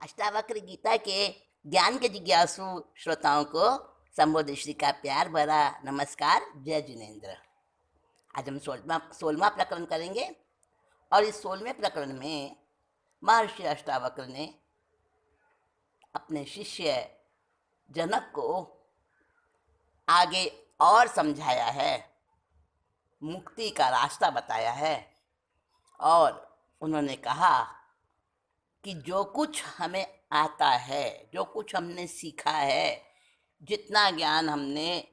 अष्टावक्र गीता के ज्ञान के जिज्ञासु श्रोताओं को संबोधि श्री का प्यार भरा नमस्कार। जय जिनेन्द्र। आज हम 16वां प्रकरण करेंगे और इस 16वें प्रकरण में महर्षि अष्टावक्र ने अपने शिष्य जनक को आगे और समझाया है, मुक्ति का रास्ता बताया है और उन्होंने कहा कि जो कुछ हमें आता है, जो कुछ हमने सीखा है, जितना ज्ञान हमने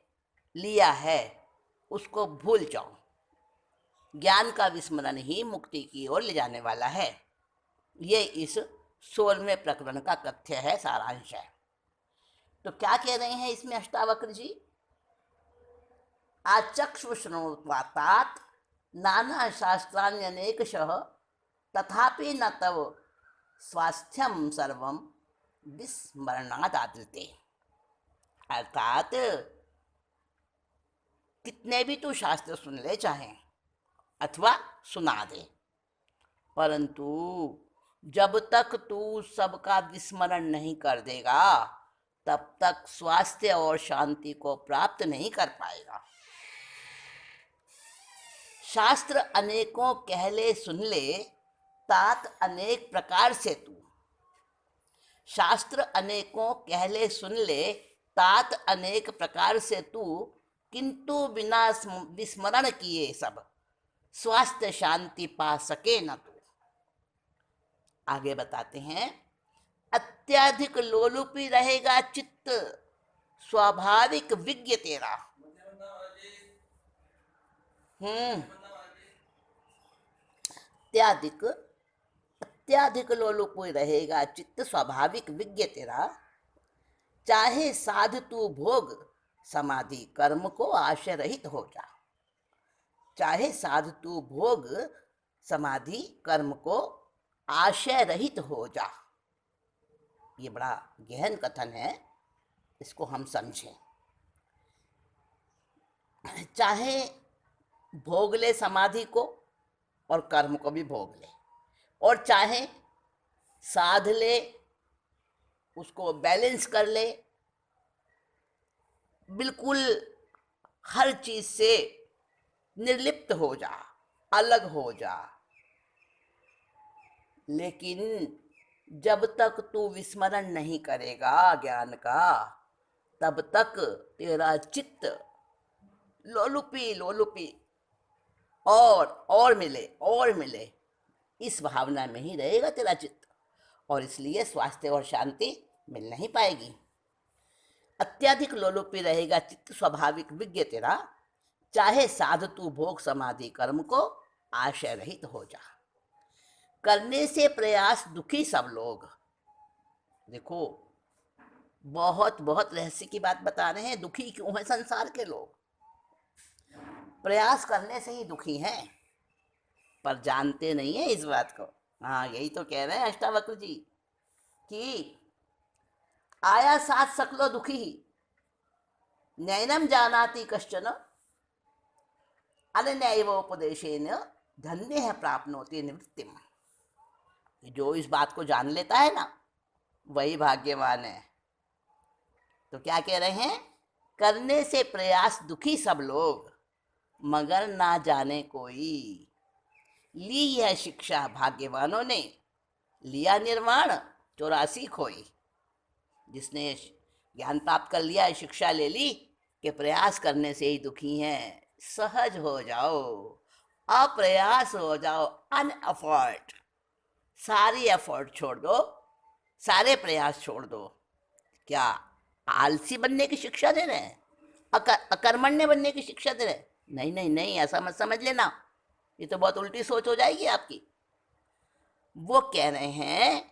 लिया है उसको भूल जाओ। ज्ञान का विस्मरण ही मुक्ति की ओर ले जाने वाला है। ये इस 16वें प्रकरण का तथ्य है, सारांश है। तो क्या कह रहे हैं इसमें अष्टावक्र जी? आचक्षुश्रुत्वात् नाना शास्त्राण्यनेकशः तथापि न तव स्वास्थ्यम सर्वम विस्मरणात् आदृते। अर्थात कितने भी तू शास्त्र सुन ले चाहे अथवा सुना दे, परंतु जब तक तू सबका विस्मरण नहीं कर देगा तब तक स्वास्थ्य और शांति को प्राप्त नहीं कर पाएगा। शास्त्र अनेकों कहले सुन ले तात अनेक प्रकार से तू, शास्त्र अनेकों कहले सुन ले तात अनेक प्रकार से तू, किंतु बिना विस्मरण किए सब स्वास्थ्य शांति पा सके न तू। आगे बताते हैं, अत्यधिक लोलुपी रहेगा चित्त स्वाभाविक विज्ञ तेरा। अत्याधिक लोलुपी रहेगा चित्त स्वाभाविक विज्ञ तेरा, चाहे साध तू भोग समाधि कर्म को आशय रहित हो जा। चाहे साध तू भोग समाधि कर्म को आशय रहित हो जा। ये बड़ा गहन कथन है, इसको हम समझें। चाहे भोग ले समाधि को और कर्म को भी भोग ले, और चाहे साध ले, उसको बैलेंस कर ले, बिल्कुल हर चीज से निर्लिप्त हो जा, अलग हो जा। लेकिन जब तक तू विस्मरण नहीं करेगा ज्ञान का, तब तक तेरा चित्त लोलुपी और मिले इस भावना में ही रहेगा तेरा चित्त, और इसलिए स्वास्थ्य और शांति मिल नहीं पाएगी। अत्यधिक लोलुपी रहेगा चित्त स्वाभाविक विज्ञ तेरा, चाहे साध तू भोग समाधि कर्म को आशय रहित हो जा। करने से प्रयास दुखी सब लोग। देखो, बहुत बहुत रहस्य की बात बता रहे हैं। दुखी क्यों है संसार के लोग? प्रयास करने से ही दुखी हैं, पर जानते नहीं है इस बात को। हाँ, यही तो कह रहे हैं अष्टावक्र जी कि आया साथ सकलो दुखी ही नैनम जानाति कश्चन अनन्यैवोपदेशेन धन्य है प्राप्नोति निवृत्तिम। जो इस बात को जान लेता है ना, वही भाग्यवान है। तो क्या कह रहे हैं? करने से प्रयास दुखी सब लोग, मगर ना जाने कोई। ली यह शिक्षा भाग्यवानों ने, लिया निर्वाण 84 खोई। जिसने ज्ञान प्राप्त कर लिया, शिक्षा ले ली कि प्रयास करने से ही दुखी हैं, सहज हो जाओ, अप्रयास हो जाओ, अनएफर्ट। सारी एफर्ट छोड़ दो, सारे प्रयास छोड़ दो। क्या आलसी बनने की शिक्षा दे रहे हैं? अकर्मण्य बनने की शिक्षा दे रहे हैं? नहीं नहीं नहीं, ऐसा मत समझ लेना, ये तो बहुत उल्टी सोच हो जाएगी आपकी। वो कह रहे हैं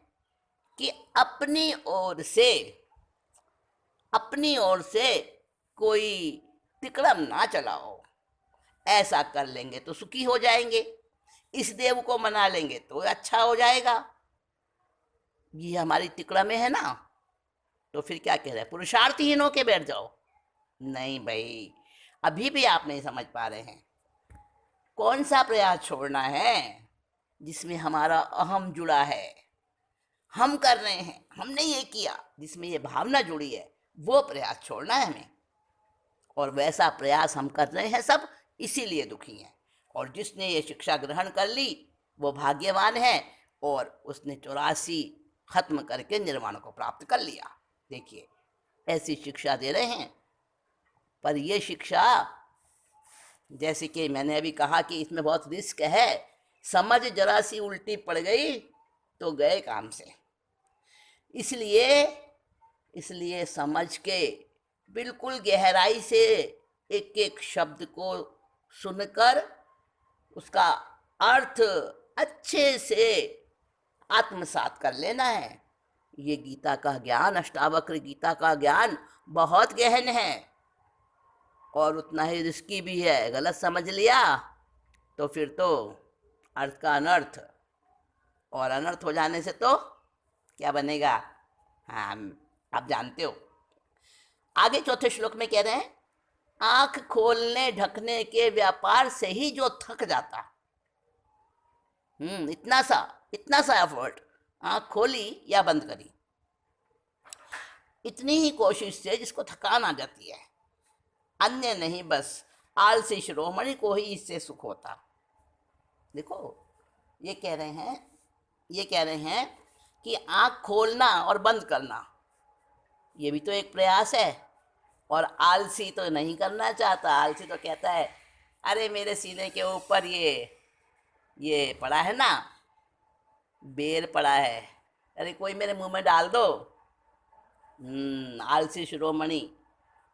कि अपनी ओर से कोई तिकड़म ना चलाओ। ऐसा कर लेंगे तो सुखी हो जाएंगे, इस देव को मना लेंगे तो अच्छा हो जाएगा। ये हमारी तिकड़ा में है ना, तो फिर क्या कह रहे हैं? पुरुषार्थहीनों के बैठ जाओ। नहीं भाई, अभी भी आप नहीं समझ पा रहे हैं। कौन सा प्रयास छोड़ना है? जिसमें हमारा अहम जुड़ा है, हम कर रहे हैं, हमने ये किया, जिसमें ये भावना जुड़ी है, वो प्रयास छोड़ना है हमें। और वैसा प्रयास हम कर रहे हैं सब, इसीलिए दुखी हैं। और जिसने ये शिक्षा ग्रहण कर ली वो भाग्यवान है, और उसने 84 खत्म करके निर्वाण को प्राप्त कर लिया। देखिए, ऐसी शिक्षा दे रहे हैं। पर ये शिक्षा, जैसे कि मैंने अभी कहा कि इसमें बहुत रिस्क है, समझ जरा सी उल्टी पड़ गई तो गए काम से। इसलिए इसलिए समझ के बिल्कुल गहराई से एक एक शब्द को सुनकर उसका अर्थ अच्छे से आत्मसात कर लेना है। ये गीता का ज्ञान, अष्टावक्र गीता का ज्ञान बहुत गहन है और उतना ही रिस्की भी है। गलत समझ लिया तो फिर तो अर्थ का अनर्थ, और अनर्थ हो जाने से तो क्या बनेगा, हाँ आप जानते हो। आगे चौथे श्लोक में कह रहे हैं, आंख खोलने ढकने के व्यापार से ही जो थक जाता, इतना सा एफर्ट, आंख खोली या बंद करी, इतनी ही कोशिश से जिसको थकान आ जाती है, अन्य नहीं बस आलसी शिरोमणि को ही इससे सुख होता। देखो, ये कह रहे हैं कि आंख खोलना और बंद करना ये भी तो एक प्रयास है। और आलसी तो नहीं करना चाहता। आलसी तो कहता है, अरे मेरे सीने के ऊपर ये पड़ा है ना, बेर पड़ा है, अरे कोई मेरे मुंह में डाल दो। आलसी शिरोमणि,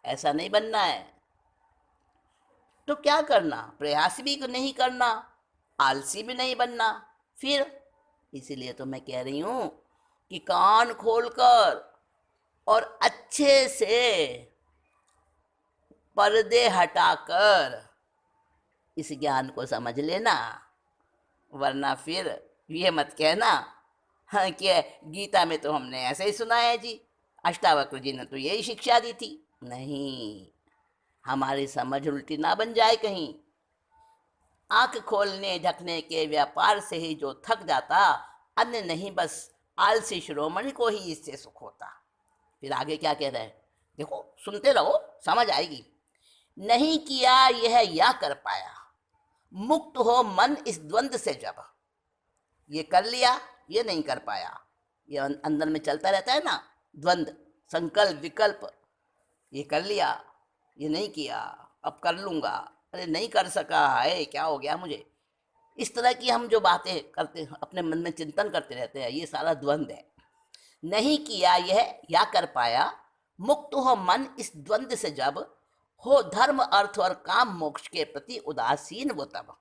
ऐसा नहीं बनना है। तो क्या करना, प्रयास भी नहीं करना, आलसी भी नहीं बनना। फिर इसीलिए तो मैं कह रही हूं कि कान खोलकर और अच्छे से पर्दे हटाकर इस ज्ञान को समझ लेना। वरना फिर ये मत कहना, हाँ, कि गीता में तो हमने ऐसे ही सुना है जी, अष्टावक्र जी ने तो यही शिक्षा दी थी। नहीं, हमारी समझ उल्टी ना बन जाए कहीं। आंख खोलने ढकने के व्यापार से ही जो थक जाता, अन्य नहीं बस आलसी शिरोमणि को ही इससे सुख होता। फिर आगे क्या कह रहे हैं, देखो सुनते रहो, समझ आएगी। नहीं किया यह या कर पाया, मुक्त हो मन इस द्वंद से जब। ये कर लिया, ये नहीं कर पाया, ये अंदर में चलता रहता है ना द्वंद, संकल्प विकल्प। ये कर लिया, ये नहीं किया, अब कर लूँगा, अरे नहीं कर सका, है क्या हो गया मुझे। इस तरह की हम जो बातें करते, अपने मन में चिंतन करते रहते हैं, ये सारा द्वंद है। नहीं किया यह या कर पाया, मुक्त हो मन इस द्वंद से जब, हो धर्म अर्थ और काम मोक्ष के प्रति उदासीन वो तब।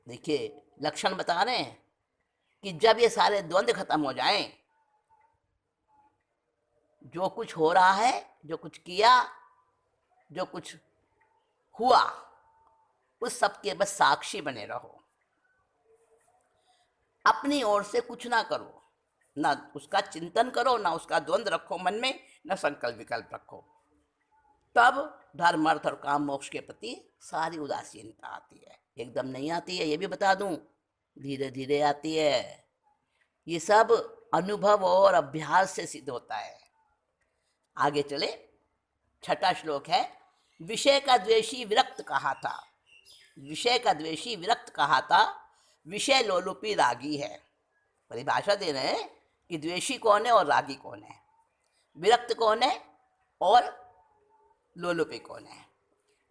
देखिए, लक्षण बता रहे हैं कि जब ये सारे द्वंद खत्म हो जाएं, जो कुछ हो रहा है, जो कुछ किया, जो कुछ हुआ, उस सब के बस साक्षी बने रहो। अपनी ओर से कुछ ना करो, ना उसका चिंतन करो, ना उसका द्वंद रखो मन में, ना संकल्प विकल्प रखो। तब धर्म अर्थ और काम मोक्ष के प्रति सारी उदासीनता आती है। एकदम नहीं आती है, ये भी बता दूं, धीरे धीरे आती है। ये सब अनुभव और अभ्यास से सिद्ध होता है। आगे चले, छठा श्लोक है, विषय का द्वेषी विरक्त कहा था। विषय का द्वेषी विरक्त कहा था, विषय लोलुपी रागी है। परिभाषा दे रहे हैं कि द्वेषी कौन है और रागी कौन है, विरक्त कौन है और लोलुपी कौन है।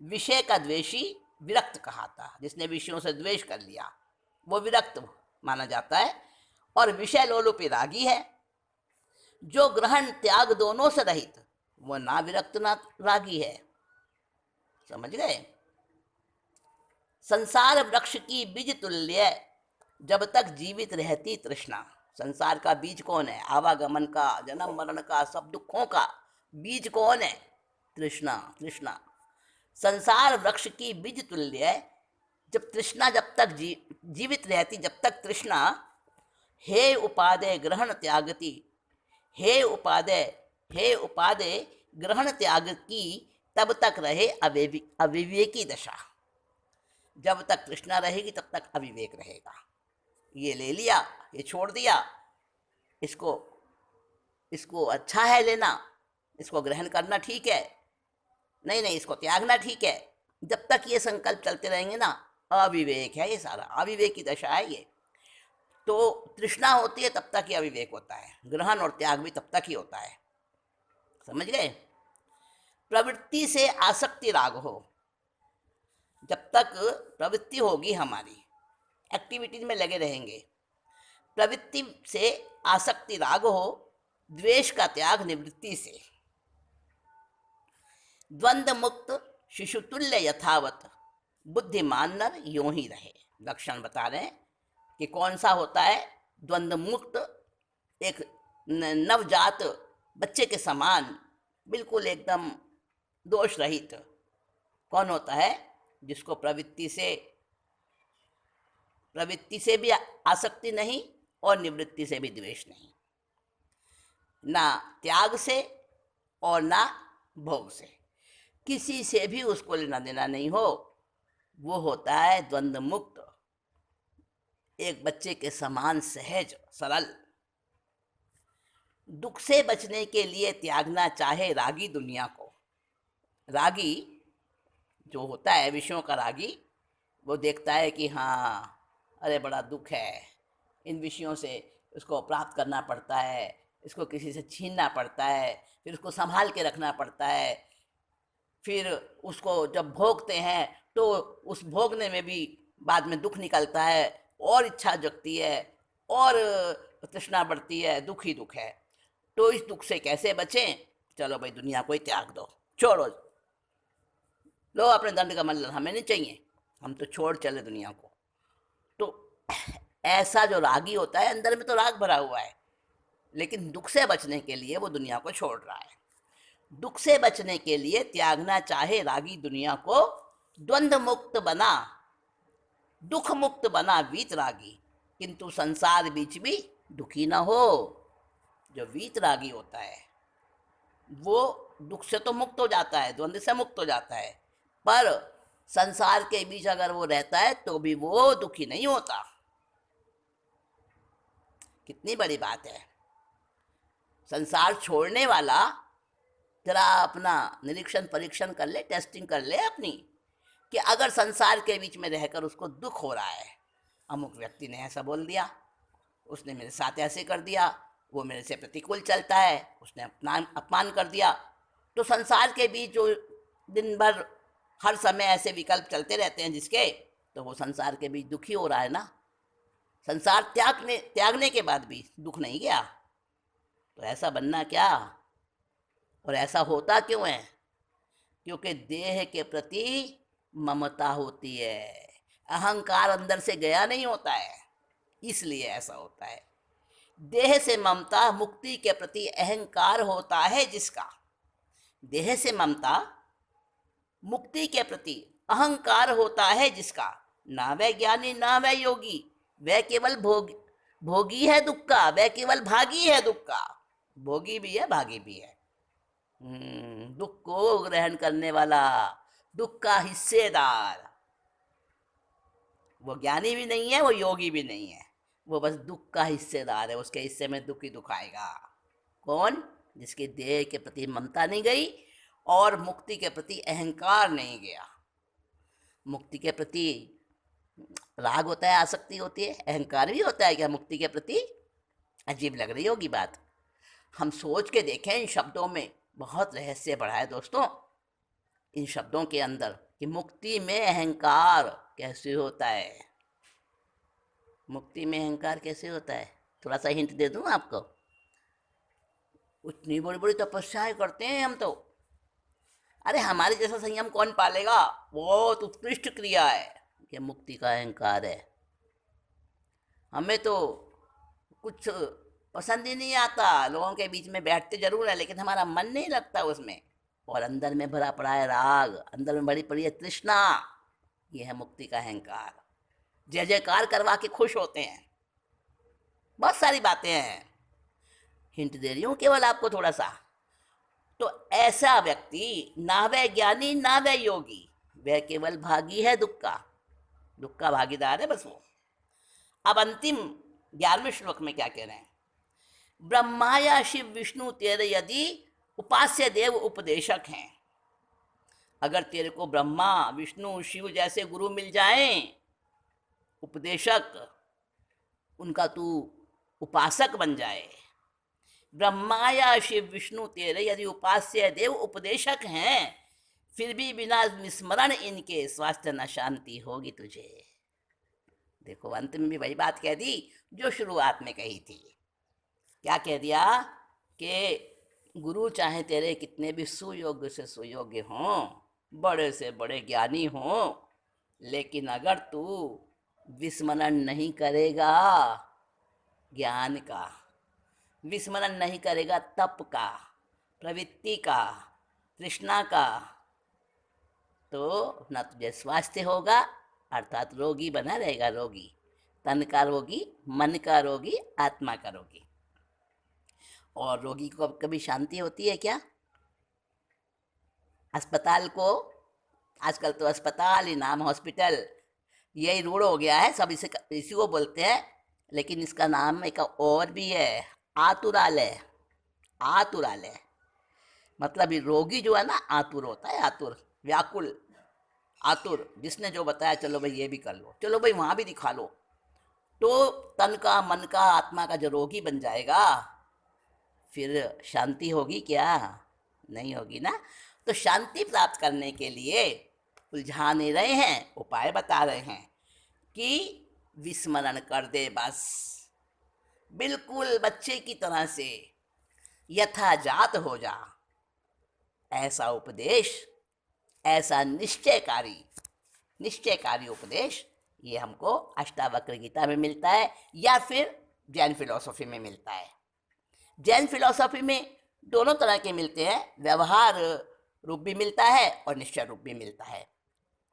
विषय का द्वेषी विरक्त कहा था, जिसने विषयों से द्वेष कर लिया वो विरक्त माना जाता है। और विषय लोलुपी रागी है। जो ग्रहण त्याग दोनों से रहित, वो ना विरक्त ना रागी है। समझ गए। संसार वृक्ष की बीज तुल्य, जब तक जीवित रहती तृष्णा। संसार का बीज कौन है, आवागमन का, जन्म मरण का, सब दुखों का बीज कौन है, तृष्णा। तृष्णा संसार वृक्ष की बीज तुल्य, जब तृष्णा, जब तक जीवित रहती, जब तक तृष्णा, हे उपादेय ग्रहण त्यागती, हे उपादेय ग्रहण त्याग की, तब तक रहे अविवेकी दशा। जब तक तृष्णा रहेगी तब तक अविवेक रहेगा। ये ले लिया, ये छोड़ दिया, इसको इसको अच्छा है लेना, इसको ग्रहण करना ठीक है, नहीं नहीं इसको त्यागना ठीक है, जब तक ये संकल्प चलते रहेंगे ना, अविवेक है ये सारा, अविवेक की दशा है ये। तो तृष्णा होती है तब तक ही अविवेक होता है, ग्रहण और त्याग भी तब तक ही होता है। समझ गए? प्रवृत्ति से आसक्ति राग हो, जब तक प्रवृत्ति होगी हमारी, एक्टिविटीज में लगे रहेंगे, प्रवृत्ति से आसक्ति राग हो, द्वेष का त्याग निवृत्ति से, द्वंद्व मुक्त शिशुतुल्य यथावत, बुद्धिमान नर यूं ही रहे। लक्षण बता रहे हैं कि कौन सा होता है द्वंद्व मुक्त, एक नवजात बच्चे के समान, बिल्कुल एकदम दोष रहित। कौन होता है? जिसको प्रवृत्ति से भी आसक्ति नहीं और निवृत्ति से भी द्वेष नहीं, ना त्याग से और ना भोग से, किसी से भी उसको लेना देना नहीं हो, वो होता है द्वंद्व मुक्त, एक बच्चे के समान सहज सरल। दुख से बचने के लिए त्यागना चाहे रागी दुनिया को। रागी जो होता है विषयों का रागी, वो देखता है कि हाँ अरे बड़ा दुख है, इन विषयों से उसको प्राप्त करना पड़ता है, इसको किसी से छीनना पड़ता है, फिर उसको संभाल के रखना पड़ता है, फिर उसको जब भोगते हैं तो उस भोगने में भी बाद में दुख निकलता है, और इच्छा जगती है, और तृष्णा बढ़ती है, दुख ही दुख है। तो इस दुख से कैसे बचें? चलो भाई दुनिया को ही त्याग दो, छोड़ो, लो अपने दंड का मल्ल, हमें नहीं चाहिए, हम तो छोड़ चले दुनिया को। तो ऐसा जो रागी होता है, अंदर में तो राग भरा हुआ है, लेकिन दुख से बचने के लिए वो दुनिया को छोड़ रहा है। दुख से बचने के लिए त्यागना चाहे रागी दुनिया को, द्वंद्व मुक्त बना, दुख मुक्त बना वीत रागी, किंतु संसार बीच भी दुखी ना हो। जो वीत रागी होता है वो दुख से तो मुक्त हो जाता है, द्वंद्व से मुक्त हो जाता है, पर संसार के बीच अगर वो रहता है तो भी वो दुखी नहीं होता। कितनी बड़ी बात है। संसार छोड़ने वाला जरा अपना निरीक्षण परीक्षण कर ले, टेस्टिंग कर ले अपनी, कि अगर संसार के बीच में रहकर उसको दुख हो रहा है, अमुक व्यक्ति ने ऐसा बोल दिया, उसने मेरे साथ ऐसे कर दिया, वो मेरे से प्रतिकूल चलता है, उसने अपमान कर दिया, तो संसार के बीच जो दिन भर हर समय ऐसे विकल्प चलते रहते हैं जिसके, तो वो संसार के बीच दुखी हो रहा है ना। संसार त्यागने के बाद भी दुख नहीं गया, तो ऐसा बनना क्या, और ऐसा होता क्यों है? क्योंकि देह के प्रति ममता होती है, अहंकार अंदर से गया नहीं होता है, इसलिए ऐसा होता है। देह से ममता, मुक्ति के प्रति अहंकार होता है जिसका, देह से ममता, मुक्ति के प्रति अहंकार होता है जिसका, ना वह ज्ञानी ना वह योगी, वह केवल भोगी है दुख का, वह केवल भागी है दुख का, भोगी भी है भागी भी है। दुख को ग्रहण करने वाला, दुख का हिस्सेदार, वो ज्ञानी भी नहीं है, वो योगी भी नहीं है, वो बस दुख का हिस्सेदार है, उसके हिस्से में दुख ही दुख आएगा। कौन? जिसकी देह के प्रति ममता नहीं गई और मुक्ति के प्रति अहंकार नहीं गया। मुक्ति के प्रति राग होता है, आसक्ति होती है, अहंकार भी होता है क्या मुक्ति के प्रति? अजीब लग रही होगी बात। हम सोच के देखें, इन शब्दों में बहुत रहस्य बड़ा है दोस्तों, इन शब्दों के अंदर, कि मुक्ति में अहंकार कैसे होता है। मुक्ति में अहंकार कैसे होता है? थोड़ा सा हिंट दे दूं आपको। उतनी बड़ी बड़ी तपस्याएं करते हैं हम तो, अरे हमारे जैसा संयम कौन पालेगा? बहुत उत्कृष्ट क्रिया है कि मुक्ति का अहंकार है। हमें तो कुछ पसंद ही नहीं आता, लोगों के बीच में बैठते जरूर है लेकिन हमारा मन नहीं लगता उसमें, और अंदर में भरा पड़ा है राग, अंदर में भरी पड़ी है तृष्णा, ये है मुक्ति का अहंकार। जय जयकार करवा के खुश होते हैं, बहुत सारी बातें हैं, हिंट दे रही हूँ केवल आपको थोड़ा सा। तो ऐसा व्यक्ति ना वह ज्ञानी ना वह योगी, वह केवल भागी है दुख का भागीदार है बस वो। अब अंतिम 11वें श्लोक में क्या कह रहे हैं? ब्रह्मा या शिव विष्णु तेरे यदि उपास्य देव उपदेशक हैं, अगर तेरे को ब्रह्मा विष्णु शिव जैसे गुरु मिल जाएं, उपदेशक, उनका तू उपासक बन जाए, ब्रह्मा या शिव विष्णु तेरे यदि उपास्य देव उपदेशक हैं, फिर भी बिना विस्मरण इनके स्वास्थ्य न शांति होगी तुझे। देखो अंत में भी वही बात कह दी जो शुरुआत में कही थी। क्या कह दिया कि गुरु चाहे तेरे कितने भी सुयोग्य से सुयोग्य हों, बड़े से बड़े ज्ञानी हों, लेकिन अगर तू विस्मरण नहीं करेगा ज्ञान का, विस्मरण नहीं करेगा तप का, प्रवृत्ति का, तृष्णा का, तो न तुझे स्वास्थ्य होगा, अर्थात रोगी बना रहेगा, रोगी, तन का रोगी, मन का रोगी, आत्मा का रोगी। और रोगी को कभी शांति होती है क्या? अस्पताल को, आजकल तो अस्पताल ही नाम, हॉस्पिटल, यही रूढ़ हो गया है, सब इसी को बोलते हैं, लेकिन इसका नाम एक और भी है, आतुरालय। आतुरालय मतलब ये रोगी जो है ना, आतुर होता है, आतुर, व्याकुल, आतुर, जिसने जो बताया चलो भाई ये भी कर लो, चलो भाई वहाँ भी दिखा लो, तो तन का, मन का, आत्मा का जो रोगी बन जाएगा, फिर शांति होगी क्या? नहीं होगी ना। तो शांति प्राप्त करने के लिए उलझा नहीं रहे हैं, उपाय बता रहे हैं कि विस्मरण कर दे बस, बिल्कुल बच्चे की तरह से यथाजात हो जा। ऐसा उपदेश, ऐसा निश्चयकारी उपदेश ये हमको अष्टावक्र गीता में मिलता है, या फिर जैन फिलॉसफी में मिलता है। जैन फिलॉसफी में दोनों तरह के मिलते हैं, व्यवहार रूप भी मिलता है और निश्चय रूप भी मिलता है,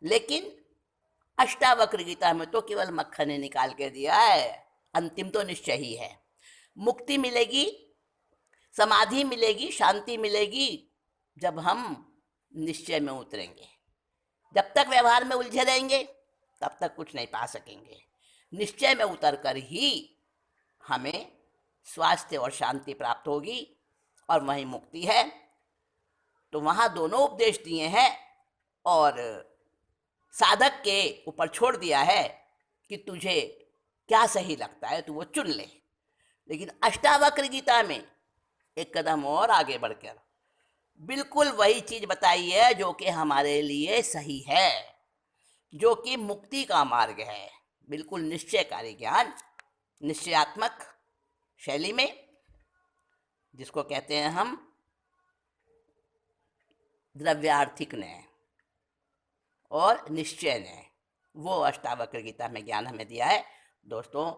लेकिन अष्टावक्र गीता में तो केवल मक्खन ने निकाल के दिया है, अंतिम तो निश्चय ही है। मुक्ति मिलेगी, समाधि मिलेगी, शांति मिलेगी जब हम निश्चय में उतरेंगे। जब तक व्यवहार में उलझे रहेंगे तब तक कुछ नहीं पा सकेंगे। निश्चय में उतर कर ही हमें स्वास्थ्य और शांति प्राप्त होगी, और वहीं मुक्ति है। तो वहाँ दोनों उपदेश दिए हैं और साधक के ऊपर छोड़ दिया है कि तुझे क्या सही लगता है तो वो चुन ले। लेकिन अष्टावक्र गीता में एक कदम और आगे बढ़कर बिल्कुल वही चीज बताई है जो कि हमारे लिए सही है, जो कि मुक्ति का मार्ग है। बिल्कुल निश्चयकारी ज्ञान, निश्चयात्मक शैली में, जिसको कहते हैं हम द्रव्यार्थिक न्याय और निश्चय न्याय, वो अष्टावक्र गीता में ज्ञान हमें दिया है। दोस्तों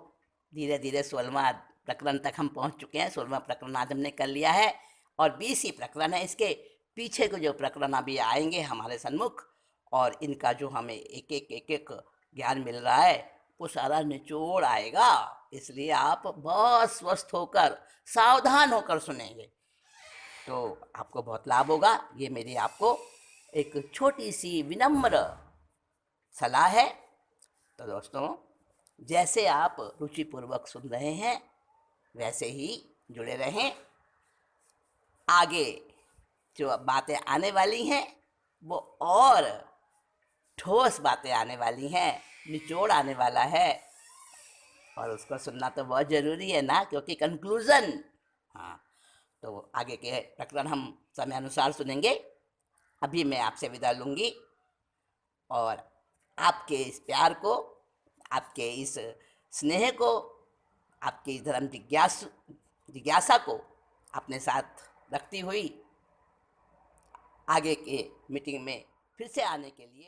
धीरे धीरे 16वां प्रकरण तक हम पहुंच चुके हैं। 16वां प्रकरण आज हमने कर लिया है और 20 ही प्रकरण है। इसके पीछे के जो प्रकरण अभी आएंगे हमारे सन्मुख, और इनका जो हमें एक एक ज्ञान मिल रहा है वो सारा निचोड़ आएगा। इसलिए आप बहुत स्वस्थ होकर, सावधान होकर सुनेंगे तो आपको बहुत लाभ होगा। ये मेरी आपको एक छोटी सी विनम्र सलाह है। तो दोस्तों जैसे आप रुचिपूर्वक सुन रहे हैं वैसे ही जुड़े रहें। आगे जो बातें आने वाली हैं वो और ठोस बातें आने वाली हैं, निचोड़ आने वाला है, और उसको सुनना तो बहुत ज़रूरी है ना, क्योंकि कंक्लूज़न। हाँ, तो आगे के प्रकरण हम समय अनुसार सुनेंगे। अभी मैं आपसे विदा लूँगी, और आपके इस प्यार को, आपके इस स्नेह को, आपकी धर्म जिज्ञासा को अपने साथ रखती हुई आगे के मीटिंग में फिर से आने के लिए